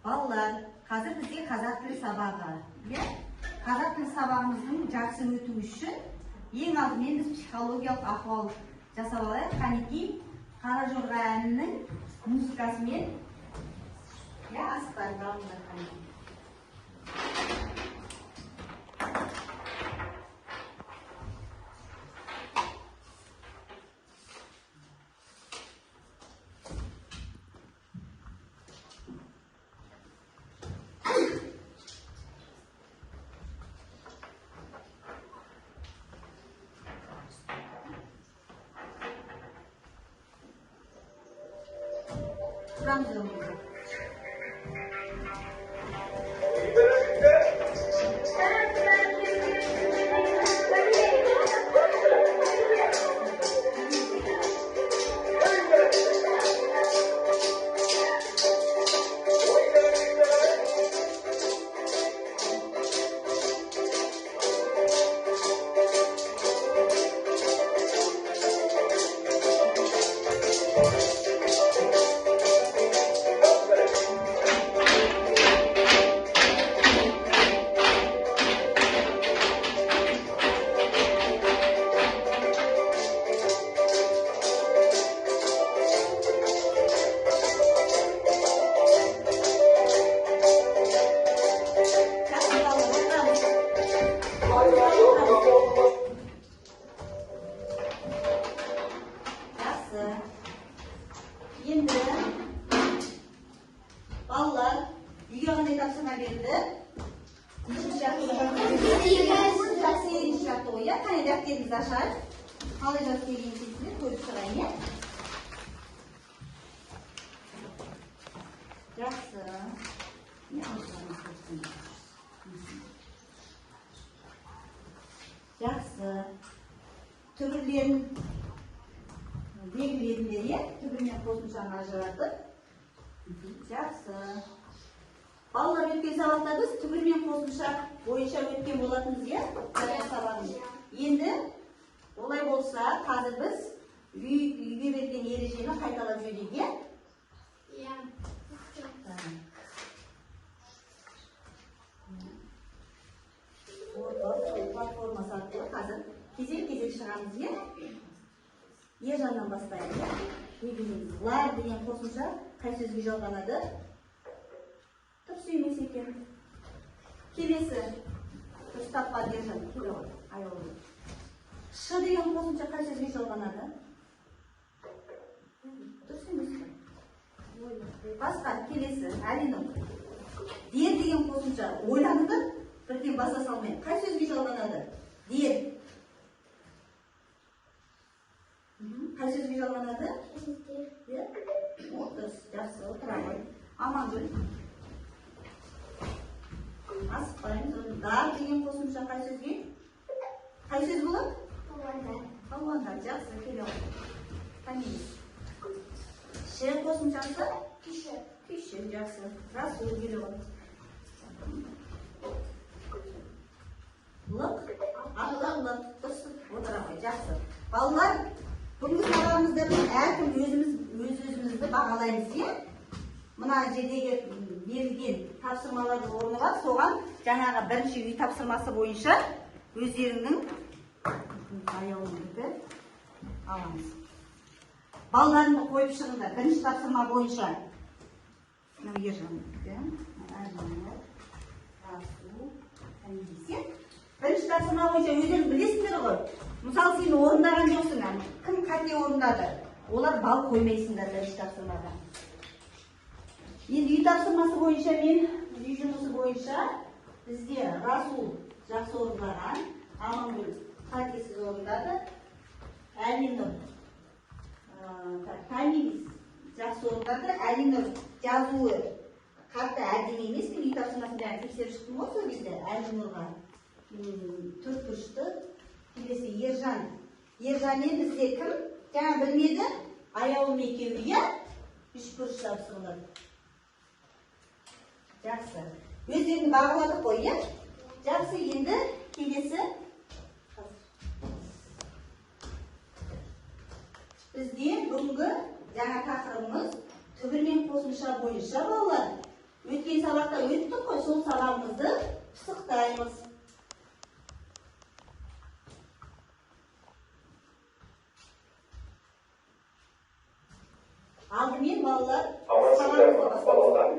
Балалар, қазір бізге қазақ тілі сабағы. Қазақ тілі сабағымыздың жақсы өту үшін ең алдымен біз психологиялық ахуал жасап алайық. Қанекей Қара Жорға әнінің музыкасымен асықтар балалар қанекей. Ramazan. Енді балалар үйге қандай тапсырма берді? Сегізінші жапты ғой, қане дәптеріңізді ашайық. Қалай жазып келгенсіздер көріп шығайын. Жақсы. Жақсы. Түбірлерін белгіледіңдер, түбірмен қосымшаны ажыратып. Жақсы. Балалар өткен сабақта біз түбірмен қосымша бойынша өткен болатынбыз, Енді олай болса, қазір біз үйге берген ережені қайталап жіберейік. Платформасы арқылы қазір кезек-кезек шығамыз, Ержаннан бастайық. Лар деген қосымша қай сөзге жалғанады? Дұрыс емес екен. Келесі. Дұрыс таппады Ержан. Ш деген қосымша қай сөзге жалғанады? Дұрыс емес пе? Басқа, келесі. Әлинұр. Дер деген қосымша ойланды, бірден баса салмай. Қай сөзге жалғанады? Дер. Қай сөзге жалғанады? Дұрыс, жақсы, отыра ғой. Амангүл. Асықпаймыз. Дар деген қосымша қай сөзге? Қай сөз болады? Палуандар. Жақсы, келе ғой. Қанеміз. Ш қосымшасы? Күйші. Жақсы. Расул, келе ғой. Лық. Ақталық. Дұрыс, отыра ғой. Жақсы. Балалар, бүгінгі сабағымызда әркім өз-өзімізді бағалаймыз, Мына жердегі берілген тапсырмалардың орны бар, соған жаңағы бірінші үй тапсырмасы бойынша өздерінің аяулымызды аламыз. Балаларымды қойып шығыңдар, бірінші тапсырма бойынша. Бірінші тапсырма бойынша өздерің білесіңдер ғой. Мысалы, сен орындаған жоқсың, кім қате орындады? Олар бал қоймайсыңдар бірінші тапсырмада. Енді үй тапсырмасы бойынша үй жұмысы бойынша бізде Расул жақсы орындаған, Амангүл қатесіз орындады, Әлинұр жақсы орындады, Әлинұр жазуы қатты әдемі емес, мен үй тапсырмасын бәрін тексеріп шықтым ғой сол кезде Әлинұрға 4 күшті. Келесі Ержан. Ержанмен бізде кім? Жаңа білмеді? Аяулым екеуі, 3 күш тапсырылады. Жақсы. Өздерін бағаладық қой, Жақсы, енді келесі. Бізде бүгінгі жаңа тақырыбымыз түбірмен қосымша бойынша балалар. Өткен сабақта өттік қой, сол сабағымызды пысықтаймыз. Алдымен балалар Амансыңдар ма, балалар?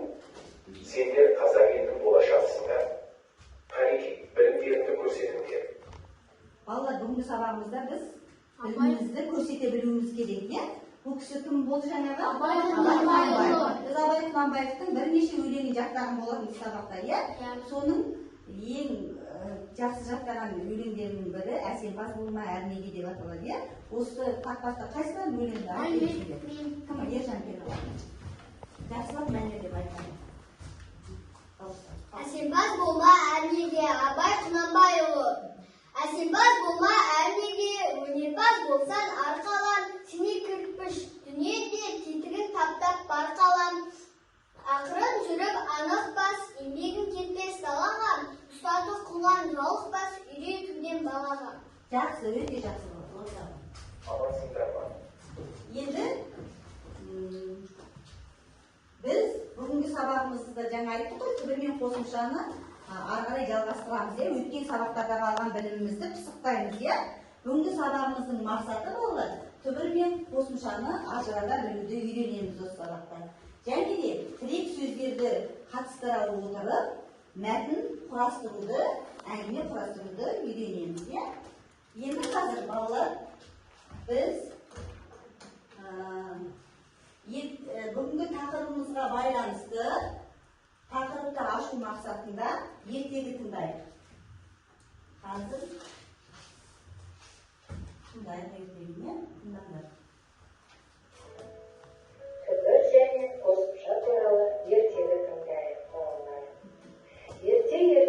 Сендер қазақ елінің болашағысыңдар. Қанекей, білімдеріңді көрсетіңдер. Балалар, бүгінгі сабағымызда біз білімімізді көрсете білуіміз керек, иә? Бұл кісі кім болды жаңағы? Абай Құнанбаев. Біз Абай Құнанбаевтың бірнеше өлеңін жаттаған болатын сабақта, иә? Соның ең жақсы жаттаған өлеңдерінің бірі «Әсемпаз болма әрнеге» деп аталады, иә? Осы тақпақта қайсынан өлеңді айтып кім? Ержан келді. Жақсылап мәнер деп айтады. Әсемпаз болма әрнеге, Абай Құнанбайұлы. Әсемпаз болма әрнеге, өнерпаз болсан арқалан, сені кірпіш дүниеде тетігін таптап бар қалам. Ақырын жүріп анық бас, еңбегін кетпес далаға, ұстазы құлан жауық бас, үйретуден балаға. Жақсы, өте жақсы болды. Амансыңдар ма? Енді біз бүгінгі сабағымызда жаңа айттық қой, түбір мен қосымшаны ары қарай жалғастырамыз, иә? Өткен сабақтардағы алған білімімізді пысықтаймыз, иә? Бүгінгі сабағымыздың мақсаты болады, түбір мен қосымшаны ажырата білуді үйренеміз осы сабақта. Және де тірек сөздерді қатыстыра отырып, мәтін құрастыруды, әңгіме құрастыруды үйренеміз, иә? Енді қазір балалар біз бүгінгі тақырыбымызға байланысты тақырыпты ашу мақсатында ертегі тыңдайық. Қазір тыңдайық ертегіні, тыңдаңдар. Түбір және қосымша туралы ертегі тыңдайық, балалар. Ертеде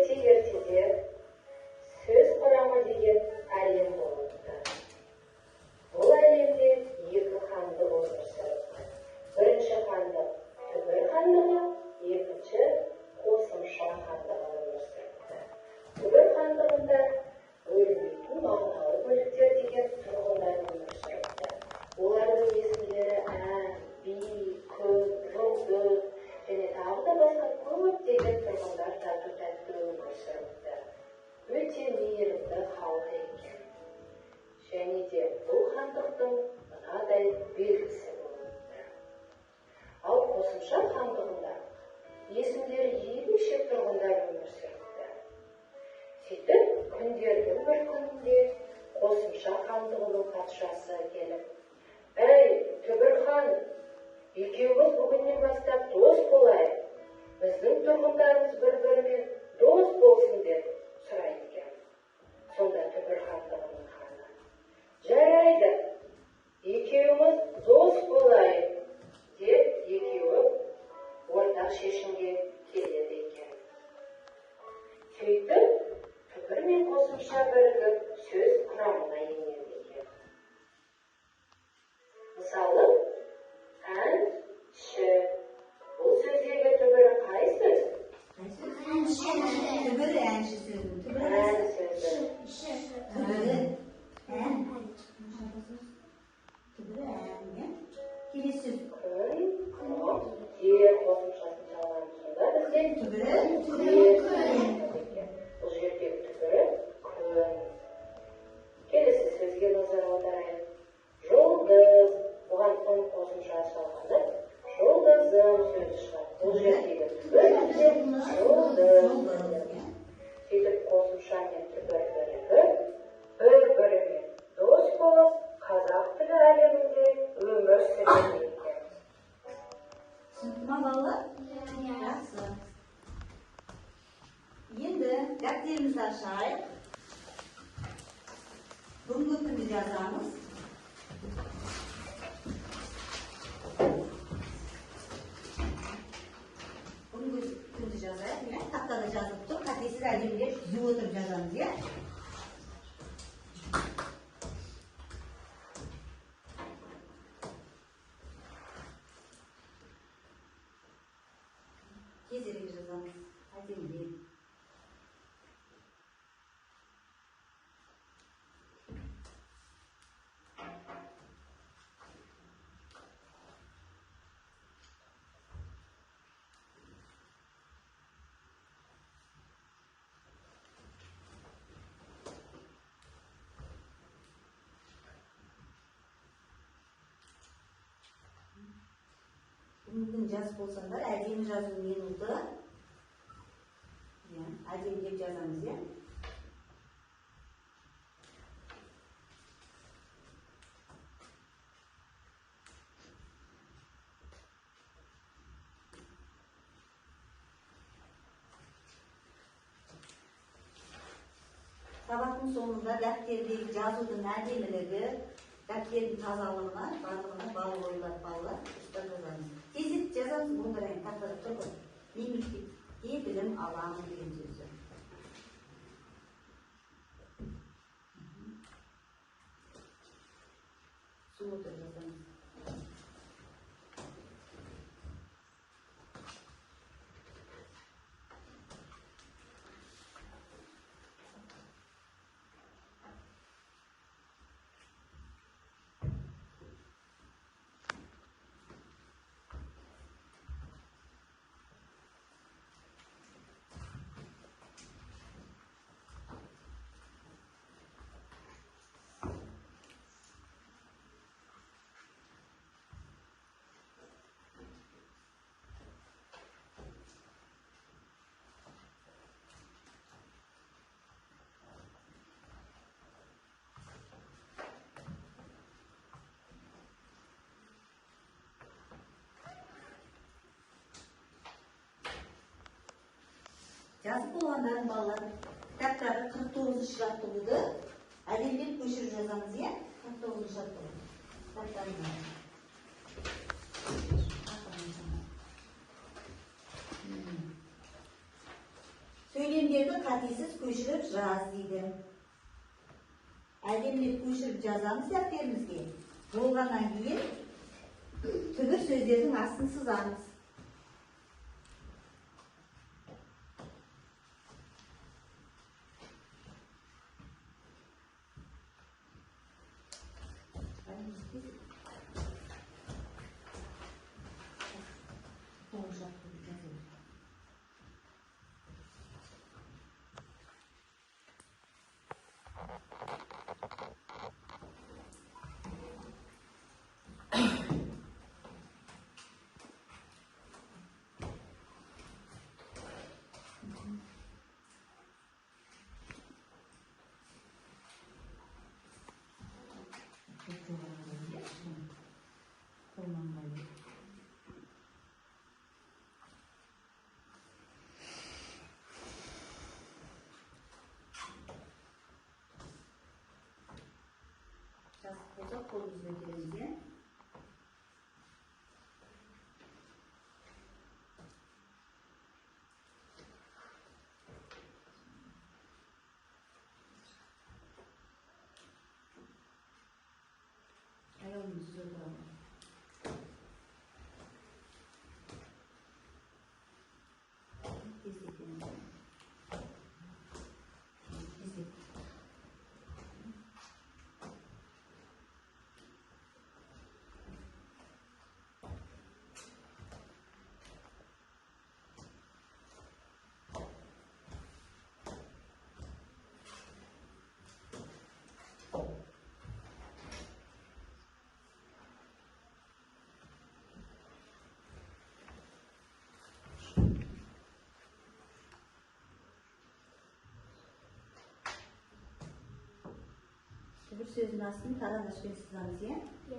сөз құрамы деген әлем болыпты. Бұл әлемде екі хандық өмір сүріпті. Бірінші хандық түбір хандығы, екінші қосымша хандығы өмір сүріпті. Түбір хандығында өлмейтін мағыналы бөліктер деген тұрғындар өмір сүріпті. Олардың есімдері ән, би, күн, жұлдыз және тағы да басқа көптеген тұрғындар тату-тәтті өмір сүріпті. Өте мейірімді халық екен. Және де бұл хандықтың мынадай белгісі болыпты. Ал қосымша хандығында есімдері ерекше тұрғындар өмір сүріпті. Сөйтіп, күндердің бір күнінде қосымша хандығының патшасы келіп, «Әй, Түбір хан, екеуміз бүгіннен бастап дос болайық. Біздің тұрғындарымыз бір-бірімен дос болсын» деп сұрайды екен. Сонда Түбір хандығының ханы: «Жарайды, екеуміз дос болайық» деп екеуі ортақ шешімге келеді екен. Сөйтіп, түбір мен қосымша бірігіп сөз құрамына енеді екен. Мысалы, әнші. Бұл сөздегі түбірі қай сөз? Түбірі әнші сөзі. Ән сөзі. Түбірі ән. Түбірі ән. Келесі сөз. Күн, жер қосымшасын салған сонда бізден Түбірі бұл жердегі түбірі күн. Келесі сөзге назар аударайық. Жұлдыз. Бұған күн қосымшасы салғанда жұлдызым сөзі шығады. Бұл жердегі түбір жұлдыз. Сөйтіп қосымша мен түбір бірігіп, бір-бірімен дос болып, қазақ тілі әлемінде өмір сүреді екен. Түсінікті ма, балалар? Жақсы. Енді дәптерімізді ашайық. Бүгінгі күнді жазамыз. Бүгінгі күнді жазайық. Тақтада жазып тұр. Қатесіз әдемілеп түзіп отырып жазамыз, иә? Кезерек жазамыз. Әдемілеп. Бүгін жазып болсаңдар, әдемі жазу минуты. Әдемі деп жазамыз, е? Сабақтың соңында дәптердегі жазудың әдемілігі, дәптердің тазалығына, барлығына балы қойылады балалар. Ұстап жазамыз. Тезек жазамыз, бұндай тақтада тұрып. Мемлекетте білім аламын деген сөзі. Суыты жазамыз. Жазып болғандарын балалар кітаптағы 49 жаттығуды әдемілеп көшіріп жазамыз, е? 49 жаттығу. Кітаптарына. Сөйлемдерді қатесіз көшіріп жаз дейді. Әдемілеп көшіріп жазамыз дәптерімізге. Болғаннан кейін түбір сөздердің астын сызамыз. Жазып болсақ, қолымызбен келеміз, е? Ayağımızı zorlayalım. Bir sözün aslını taranışken sızamız, ya? Ya.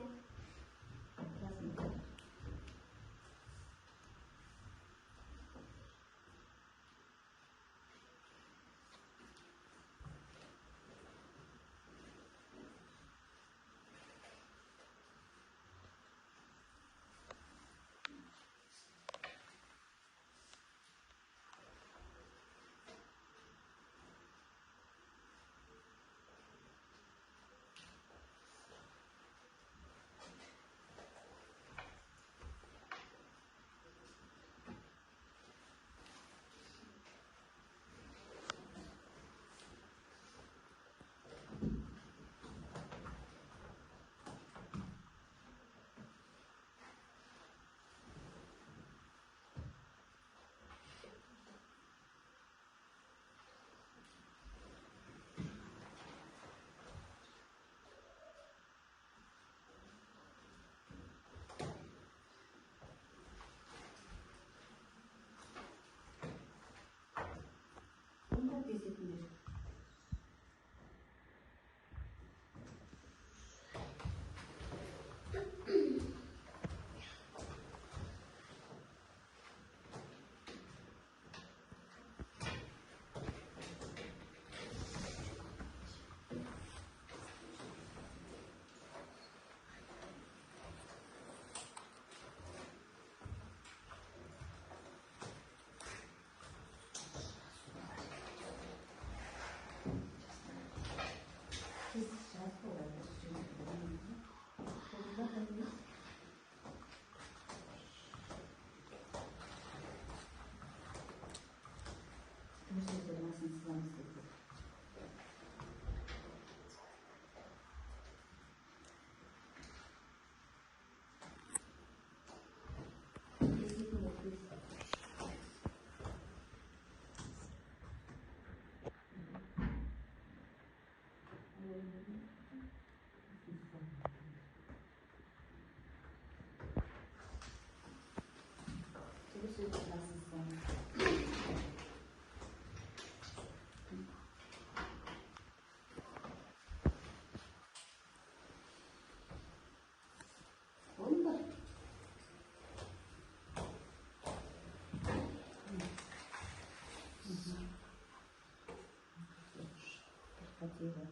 қатері.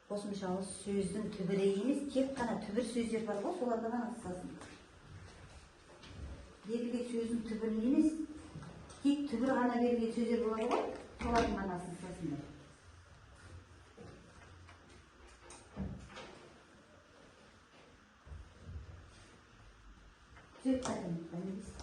Қосымшалы сөздің түбірі емес, тек қана түбір сөздер бар ғой, соларды ғана қысасың. Берілген сөздің түбірін емес, тек түбір ғана берілген сөздер болады ғой, солардың ғана қысасыңдар. Сөз қайтын, білмейсіз.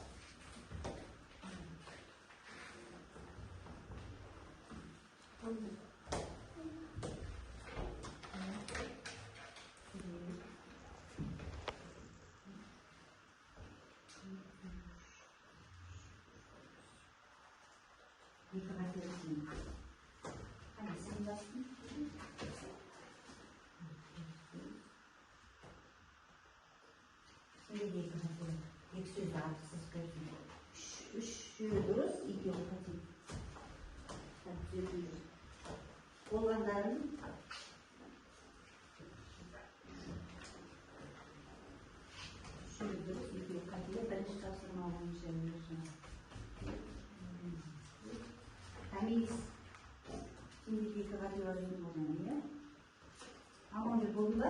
Екі қатерісің. Қане, сен бастың? Сенде екі қатер. Екі сөзді артықсыз көрдің. Үшеуі дұрыс, екеуі қате. Түзетіп жүр. Болғандарын үшеуі дұрыс, екеуі қате. Бірінші тапсырма бойынша Тамиз. Сенде екі қате бар еді болған, иә? Амангүл болдың ба?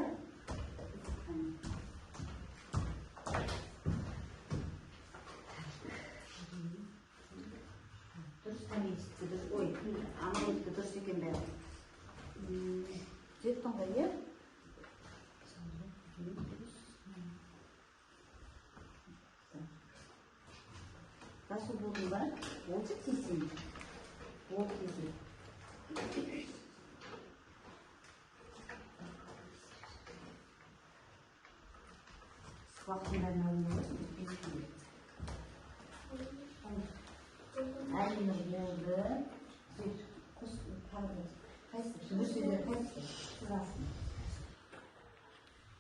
Дұрыс Тамизді дұрыс. Ой, Амангүлді дұрыс екен бәрі. Түзеттің ғой, иә? Расул болдың ба? Олчы тесен. Ол кезі. Уақытындарын алынып өтпейді. Әлімір болды. Қайсы? Түбір сөздер қайсы? Сызасын.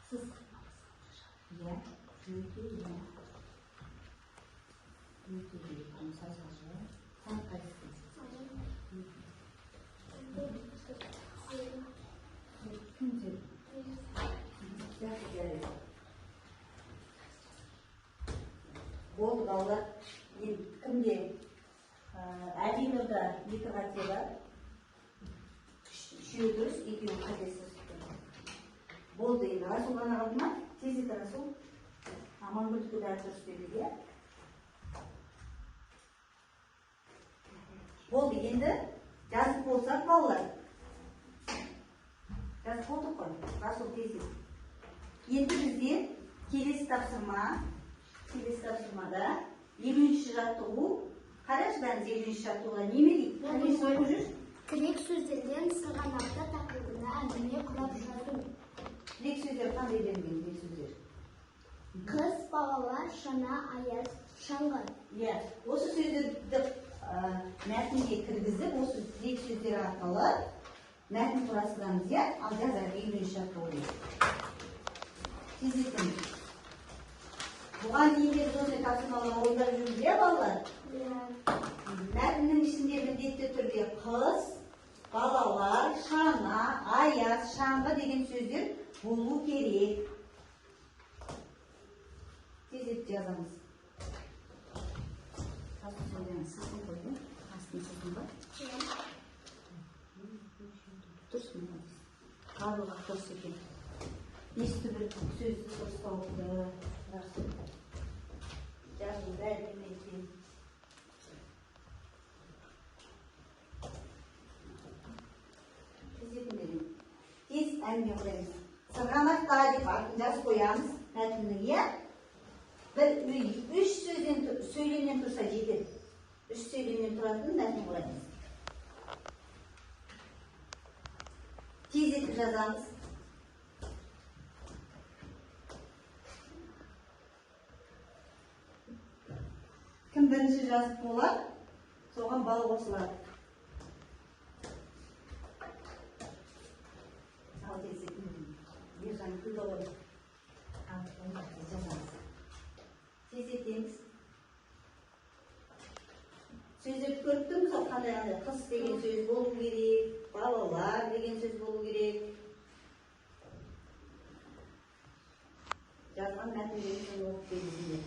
Сыз. Иә. Өте, иә. Өте, иә. Сазғашы. Сан қайсы? Кімдер? Болды балалар. Кімде? Әлинұрда екі қате бар. Үшеуі дұрыс, екеуі қатесіз. Болды енді. Расул ғана қалды ма? Тез ет Расул. Амангүлдікі бәрі дұрыс деді, иә? Болды енді. Жазып болсақ балалар. Жазып болдық қой. Расул тез ет. Енді бізде келесі тапсырмада 50-ші жаттығу. Қарашы бәріміз 50-ші жаттығуға неме дейді? Тірек сөздерден сырғанақты тақырыбына әңгіме құрап жазу. Тірек сөздер қандай берілген тірек сөздер? Қыз, балалар, шана, аяз, шаңғы. Иә, осы сөздерді мәтінге кіргізіп, осы тірек сөздер арқылы мәтін құрастырамыз, иә? Ал жазайық 50-ші жаттығу. Тездетіңіз. Бұған дейін де біз осындай тапсырмалар ойындап жүрміз, иә балалар? Мәтіннің ішінде міндетті түрде қыз, балалар, шана, аяз, шаңғы деген сөздер болу керек. Тездетіп жазамыз. Астын сөйлеңіз, сіздің қойды. Астын сіздің ба? Дұрыс мына. Барлығы дұрыс екен. Несі бір сөзді дұрыстауды. Жазу бәрі екен. Тез әңгіме құраймыз. Сырғанақта деп атын жазып қоямыз. Мәтіннің, иә? Үш сөйлемнен тұрса жетеді. Үш сөйлемнен тұратын мәтін құраймыз. Тез етіп жазамыз. Кім бірінші жазып болады, соған бал қосылады. Ал тезетім. Ержан күлді ғой. Жазамыз. Тезетеміз. Сөздерді көріп тұрмыз, қандай қыз деген сөз болу керек, балалар деген сөз болу керек. Жазған мәтіндегі сөз оқып беріңіздер.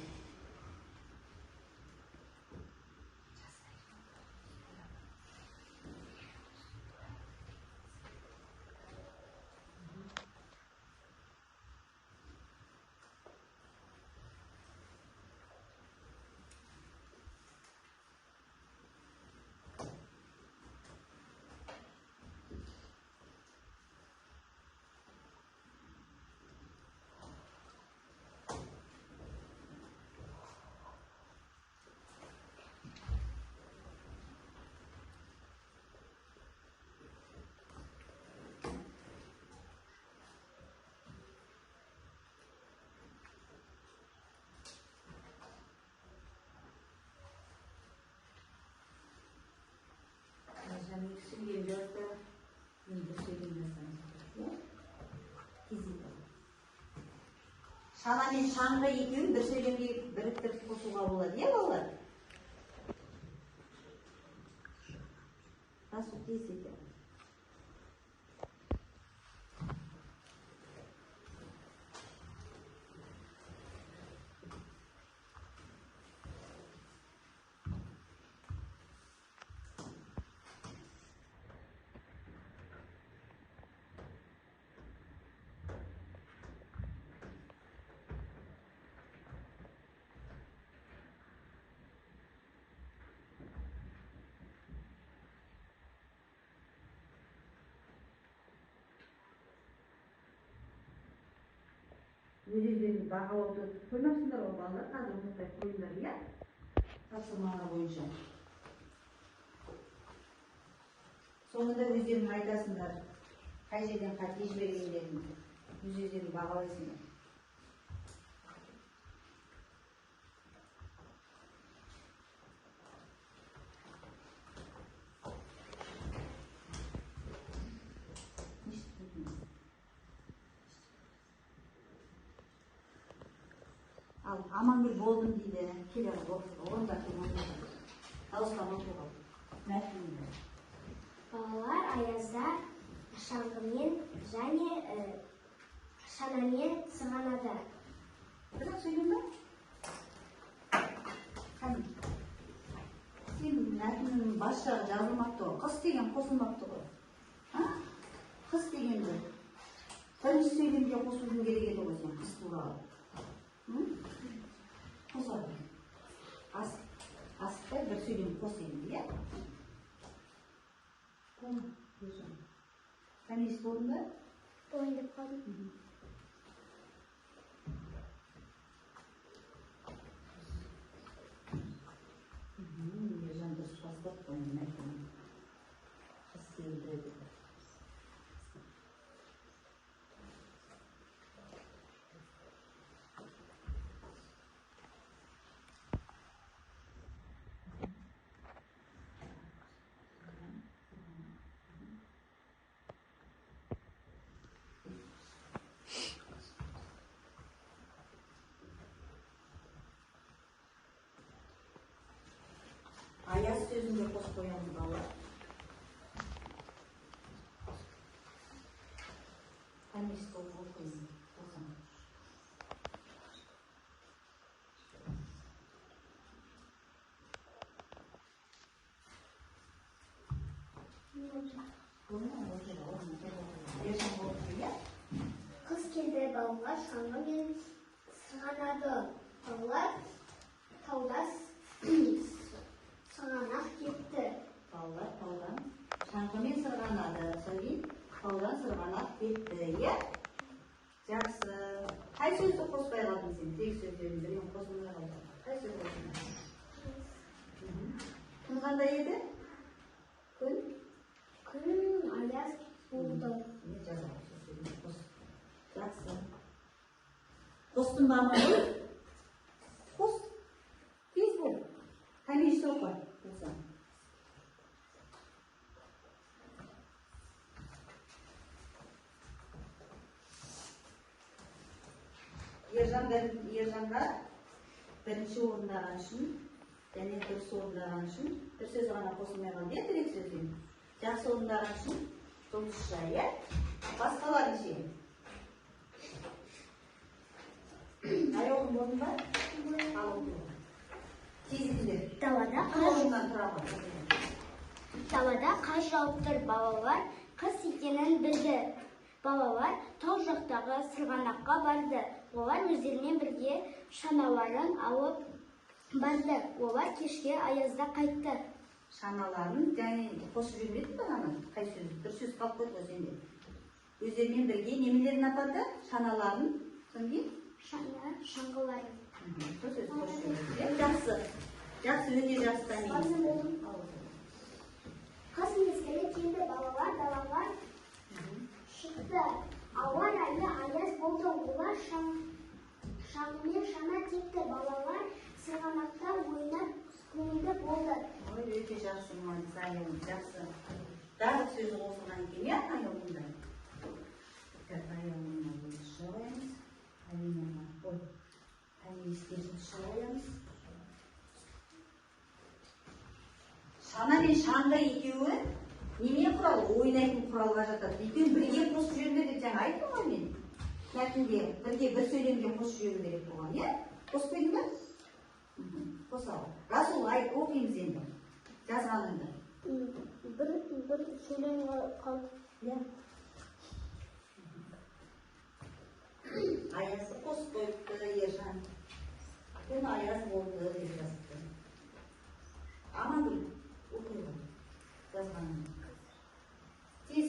Шана мен шаңғы екеуін бір сөйлемге біріктіріп қосуға болады, иә балалар? Басу тез екен. Өздерін бағалауды қоймапсыңдар ғой балалар, қазір ұмытпай қойыңдар, иә? Тапсырмалар бойынша. Соңында өздерің айтасыңдар, қай жерден қате жібергендерін, өздерін бағалайсыңдар. Ал Амангүл болдым дейді, келе орында тұрмайды. Дауыстап отыруға. Мәтінді. Балалар аязда шаңғымен және шанамен сырғанады. Бірақ сөйлем ба? Қаным. Сен мәтіннің бас жағы жазылмапты ғой. Қыс деген қосылмапты ғой. Қыс дегенді. Бірінші сөйлемге қосудың керек еді ғой сен қыс туралы. Қосады. Асықпай бір сөйлем қос енді, иә? Қанесі болдың ба? Болайын деп қалдым. Ержан дұрыс бастап қойын мәтінін. Қыс келді. Аяз сөзінде қосып қоямыз балалар. Қанесі болып оқимын. Қыз келді, балалар шаңғымен сырғанады. Балалар тауда сырғанақ кетті. Балалар таудан шаңғымен сырғанады. Содан таудан сырғанақ кетті, иә? Жақсы. Қай сөзді қоспай қалдың сен? Тек сөздерін бірін қосылмай қалды. Қай сөз қосылмай? Күн қандай еді? Күн? Күн аяз болды. Не жазамыз? Жақсы. Қостың ба ма? Қос. Тез бол. Қанешті оқы. Болсам. Ержанға бірінші орындаған үшін, және дұрыс орындаған үшін бір сөз ғана қосылмай қалды, иә, direkt сөзден. Жақсы орындаған үшін жұмысшы, иә? Басқаларын ше. Ай оқым болдың ба? Ал оқым. Тезіңдер. Далада қар жауып тұр. Балалар қыс екенін білді. Балалар тау жақтағы сырғанаққа барды. Олар өздерімен бірге шаналарын алып барды. Олар кешке аязда қайтты. Шаналарын және қосып жүрмеді бе ғана? Қай сөз? Bir сөз қалып қойды ғой сенде. Өздерімен бірге немелерін апарды? Шаналарын, соңғы? Шаңғыларын. Жақсы. Жақсы, өте жақсы танымын. Қыс мезгілі келді. Балалар далаға шықты. Ауа райы аяз болды. Олар шаңғымен шана тепті. Балалар сырғанақта ойнап көңілді болды. Ой, өте жақсы, Айым, жақсы. Дағы сөзі қосылған екен, иә, Айымында? Айымына бойынша қоямыз. Айымына Ой, әңгіместерін шығаямыз. Шана мен шаңға екеуі неме құрал, ойнайтын құралға жатады. Екеуін бірге қосып жүріңдер деп жаңа айттым ғой мен. Мәтінде бірге бір сөйлемге қосып жүру керек болған, иә? Қосып қойдың ба? Қосалы. Расул, айт, оқимыз енді. Жазғаныңды. бір сөйлемге қалды. Иә. Аязды қосып қойыпты Ержан. Күн аяз болды деп жазыпты. Амангүл, оқиға. Жазғаныңды. Тез,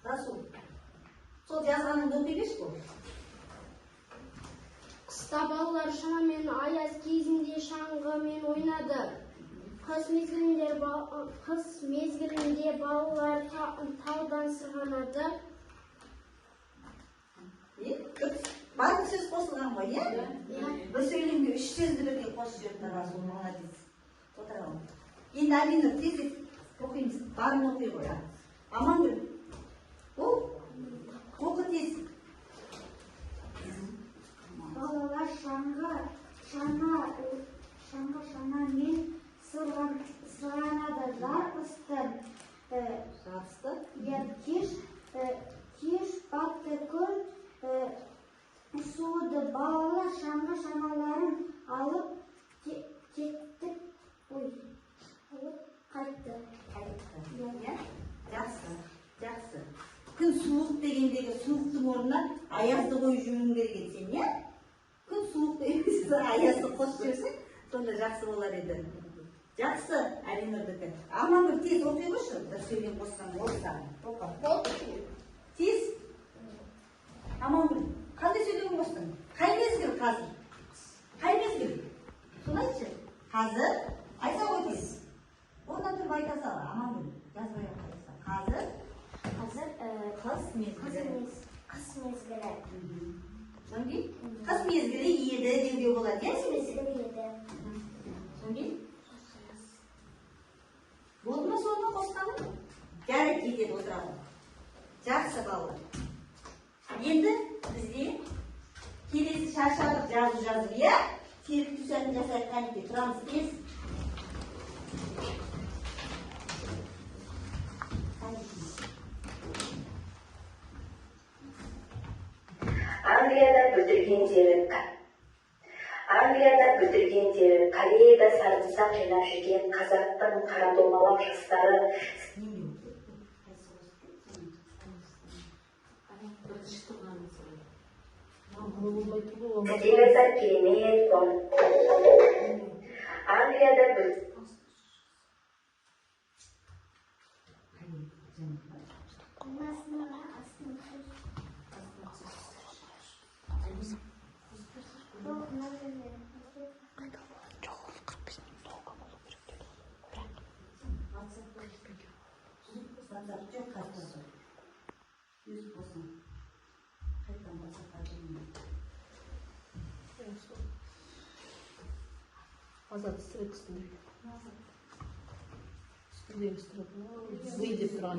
Расул. Сол жазғаныңды оқи берші бұл. Қыста балалар шанамен аяз кезінде шаңғымен ойнады. Қыс мезгілінде балалар таудан сырғанады. Барлық сөз қосылған ғой, иә? Бір сөйлемге 3 сөзді бірге қосып жүрді, Расул, молодец. Отыралым. Енді Алина, тез оқимыз. Барын оқи ғой. Амангүл. Оқы тез. Балалар шанамен сырғанады. Жарысты. Кеш батты күн суыды. Балалар шаналарын алып кеттік. Алып қайтты. Жақсы. Күн суық дегендегі суықтың орнына аязды қойып жүруің керек етсен, иә? Күн суық дегенде аязды қосып жүрсең, сонда жақсы болар еді. Жақсы, Әлинұрдікі. Амангүл, тез оқи қойшы, бір сөйлем қоссаң, оқы. Тез. Амангүл, қандай сөйлем қостың? Қай мезгіл қазір? Қай мезгіл? Соны айтшы. Қазір, айта ғой тез. Ондан тұрып айта сала, Амангүл, жазбай айтса. Қазір қыс мезгілі. Қыс мезгілі еді деуге болады, иә? Сонымен? Болды ма соны қосқаным? Жарайды, кетеді отыралым. Жақсы балалар. Енді бізде келесі шаршадық жазып, иә? Серік түсәнін жасайық қанекте, тұрамыз тез. Англияда бүлдіргендері, Кореяда сарымсақ жинап жүрген қазақтың қарадомалақ жастары Стивенса керемет фон. Англияда Жоқ, қайтады. Yüz болсын. Қайтан болса қайтын. Азат үстірек үстінде. Үстінде үстірек. Выйдет тұрған.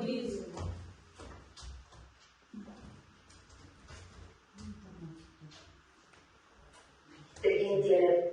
бүлдіргендері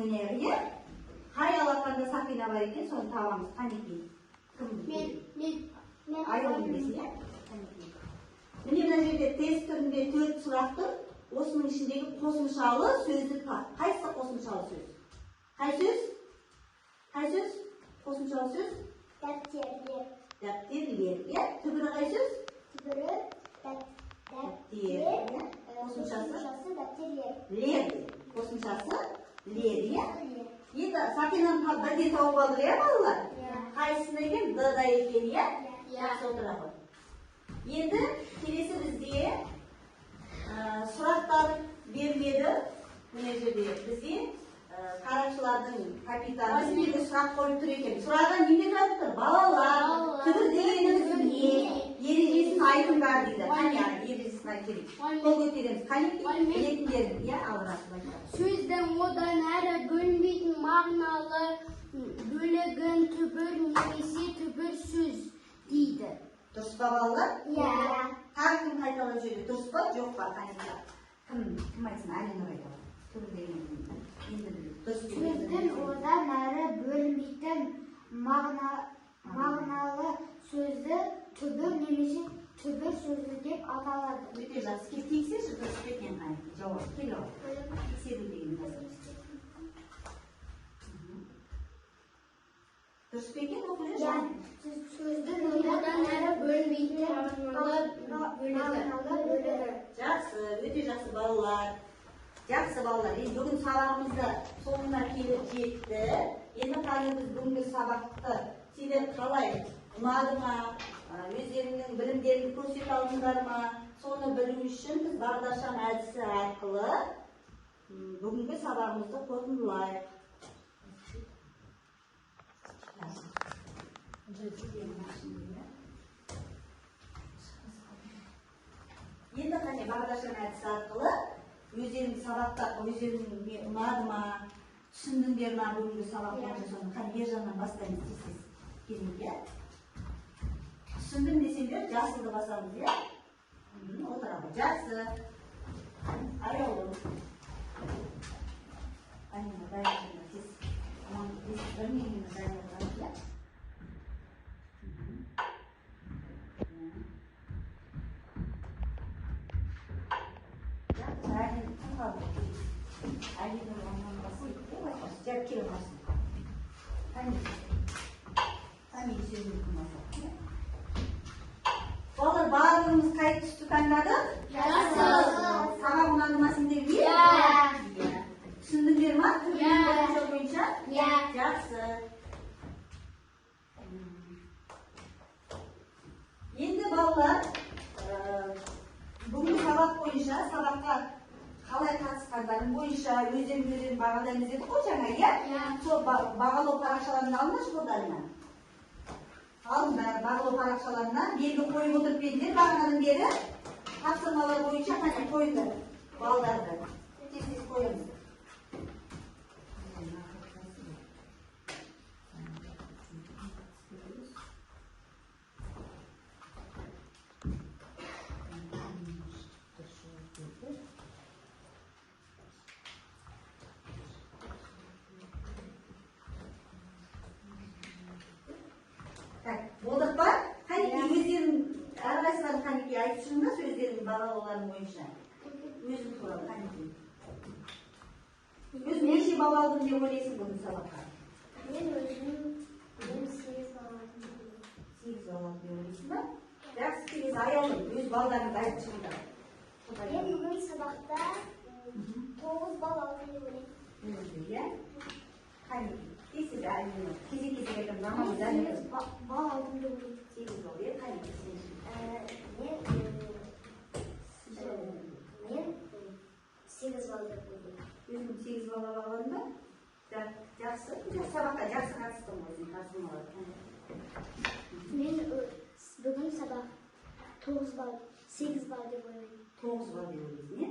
ойнайық, иә? Қай алақанда Сақина бар екен, соны табамыз. Қанекей. Мен Айылым десін, иә? Міне мына жерде тест түрінде 4 сұрақ тұр. Осының ішіндегі қосымшалы сөзді тап. Қайсысы қосымшалы сөз? Қай сөз? Қай сөз? Қосымшалы сөз? Дәптерлер. Дәптерлер, иә? Түбірі қай сөз? Түбірі Дәптер. Қосымшасы? дәптерлер. Лер. Қосымшасы лер, иә? Енді Сақинаны бірден тауып алдық, иә, балалар? Қайсысында екен? Д-да екен, иә? Жақсы отыра ғой. Енді келесі бізде сұрақтар беріледі. Мына жерде бізде қарақшылардың капитаны сіздерге сұрақ қойып тұр екен. Сұраған неге жазып тұр? Балалар, түбір дегеніміз не? Ережесін айтыңдар дейді. Қане, ережесін айтайық. Қол көтереміз. Қане, білетіндер, иә, алғашқы айтады. сөздің одан әрі бөлінбейтін мағыналы бөлігін түбір немесе түбір сөз дейді. Дұрыс па, балалар? Иә. Тағы кім қайталап жүреді? Дұрыс па, жоқ па? Кім айтсын? Алина қайталап. Түбір дегеніміз. Сөздің одан әрі бөлінбейтін мағыналы сөзді түбір немесе түбір сөзі деп аталады. Өте жақсы. Тексерші, дұрыс па екен жауап. Кел ал. Тексеру деген жазылып. Дұрыс па екен оқып Сөздің Одан әрі бөлінбейтін мағыналы бөлігі. Жақсы, өте жақсы балалар. Жақсы балалар, енді бүгін сабағымызды соңына келіп жетті. Енді қазір біз бүгінгі сабақты сендер қалай ұнады ма, өздеріңнің білімдерін көрсете алдыңдар ма, соны білу үшін біз бағдаршам әдісі арқылы бүгінгі сабағымызды қорытындылайық. Енді қане бағдаршам әдісі арқылы өздеріңіз сабақта өздеріңізге ұнады ма, түсіндіңдер ма бүгінгі сабақ бойынша соны қане ержаннан бастаймыз тез кезінде. Түсіндім десеңдер жасылды басамыз, иә? Отырады. Жақсы. Аяулым. Алина, дайын тез. Аман тез білмеймін дайын отырады, иә? Алина оңнан басып кетті, жәріп келе басып. Қане сөзін кімасақ. Балалар, барлығымыз қай түсті таңдадық? Жасыл. Сабақ ұнады ма сендерге? Иә. Түсіндіңдер ма? Иә. Бойынша? Иә. Жақсы. Енді балалар, бүгінгі сабақ бойынша, сабаққа қалай қатысқандарын бойынша өздеріңізден бағалаймыз дедік қой жаңа, иә? Сол бағалау парақшаларын алыңдаршы қолдарына. Алыңдар бағалау парақшаларына белгі қойып отырып едіңдер бағанадан бері тапсырмалар бойынша қане қойыңдар балаларды. Тез қоямыз. Болдық па? Қанеке, өздерің әрқайсыларын қанеке айтып шығыңдар сөздердің бағалауларын бойынша. Өзің туралы қанеке. Өзің неше балл алдың деп ойлайсың бүгін сабаққа? Мен өзім 8 балл алдым. 8 балл алдым деп ойлайсың ба? Жақсы, келесі аяулым, өз балдарыңды айтып шығыңдар. Мен бүгін сабақта 9 балл алдым деп ойлаймын. Өзі, иә? Қанеке, кесіп әлемі, кезек-кезек айтам, намазды әлемі. 8 балл алдым деп ойлаймын. 8 балл, иә? Қанеке, сен үшін. Мен 8 балл деп ойлаймын. Өзің 8 балл алғандың ба? Жақсы, сабаққа жақсы қатыстың ғой, сен қатысмалар. Мен бүгін сабақ 8 балл деп ойлаймын. 9 балл деп ойлайсың, иә?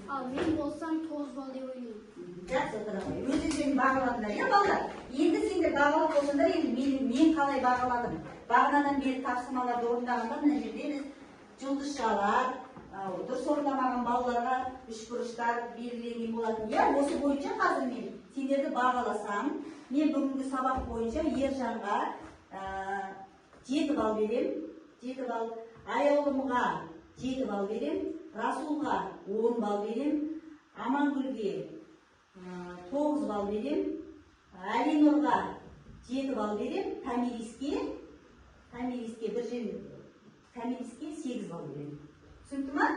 Ал мен болсам 9 балл деп ойлаймын. Жақсы отыра ғой. Өздерің бағаладыңдар, иә балалар? Енді сендер бағалап болсаңдар, енді мен қалай бағаладым? Бағанадан бері тапсырмаларды орындағанда мына жерде біз жұлдызшалар, дұрыс орындамаған балаларға үшбұрыштар белгіленген болатын. Иә, осы бойынша қазір мен сендерді бағаласам, мен бүгінгі сабақ бойынша Ержанға 7 балл берем, 7 балл, Аяулымға 7 балл берем, Расулға 10 балл берем, Амангүлге 9 балл берем, Әлинұрға 7 балл берем, Тамириске 8 балл берем. Түсінікті ма?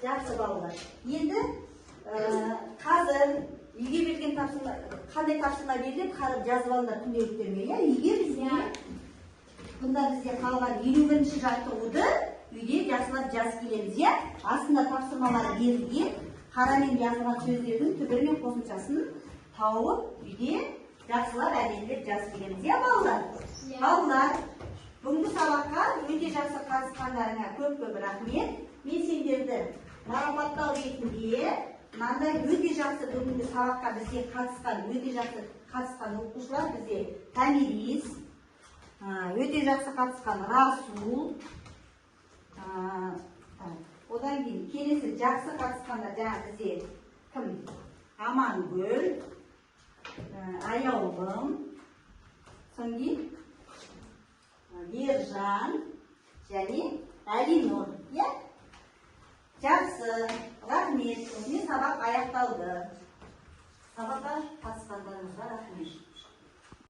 Жақсы балалар. Енді қазір үйге берген тапсырма, қандай тапсырма беріліп, қарап жазып алыңдар күнделіктеріне. Егер бізде қалған 51-ші жаттығуды үйде жақсылап жазып келеміз. Астында тапсырмалар берілген, қарамен жазылған сөздердің түбірі мен қосымшасын тауып, үйде жақсылап әдемілеп жазып келеміз. Балалар? Балалар, бүгінгі сабаққа өте жақсы қатысқандарыңа көп рахмет. Мен сендерді марапаттау ретінде мынандай өте жақсы бүгінгі сабаққа бізге қатысқан оқушылар бізде Тамирис, өте жақсы қатысқан Расул, одан кейін келесі жақсы қатысқандар жаңа бізде кім? Амангүл, Аяулым, соңғы Ержан және Әлинұр. Жақсы, рахмет. Осымен сабақ аяқталды. Сабаққа қатысқандарыңызға рахмет.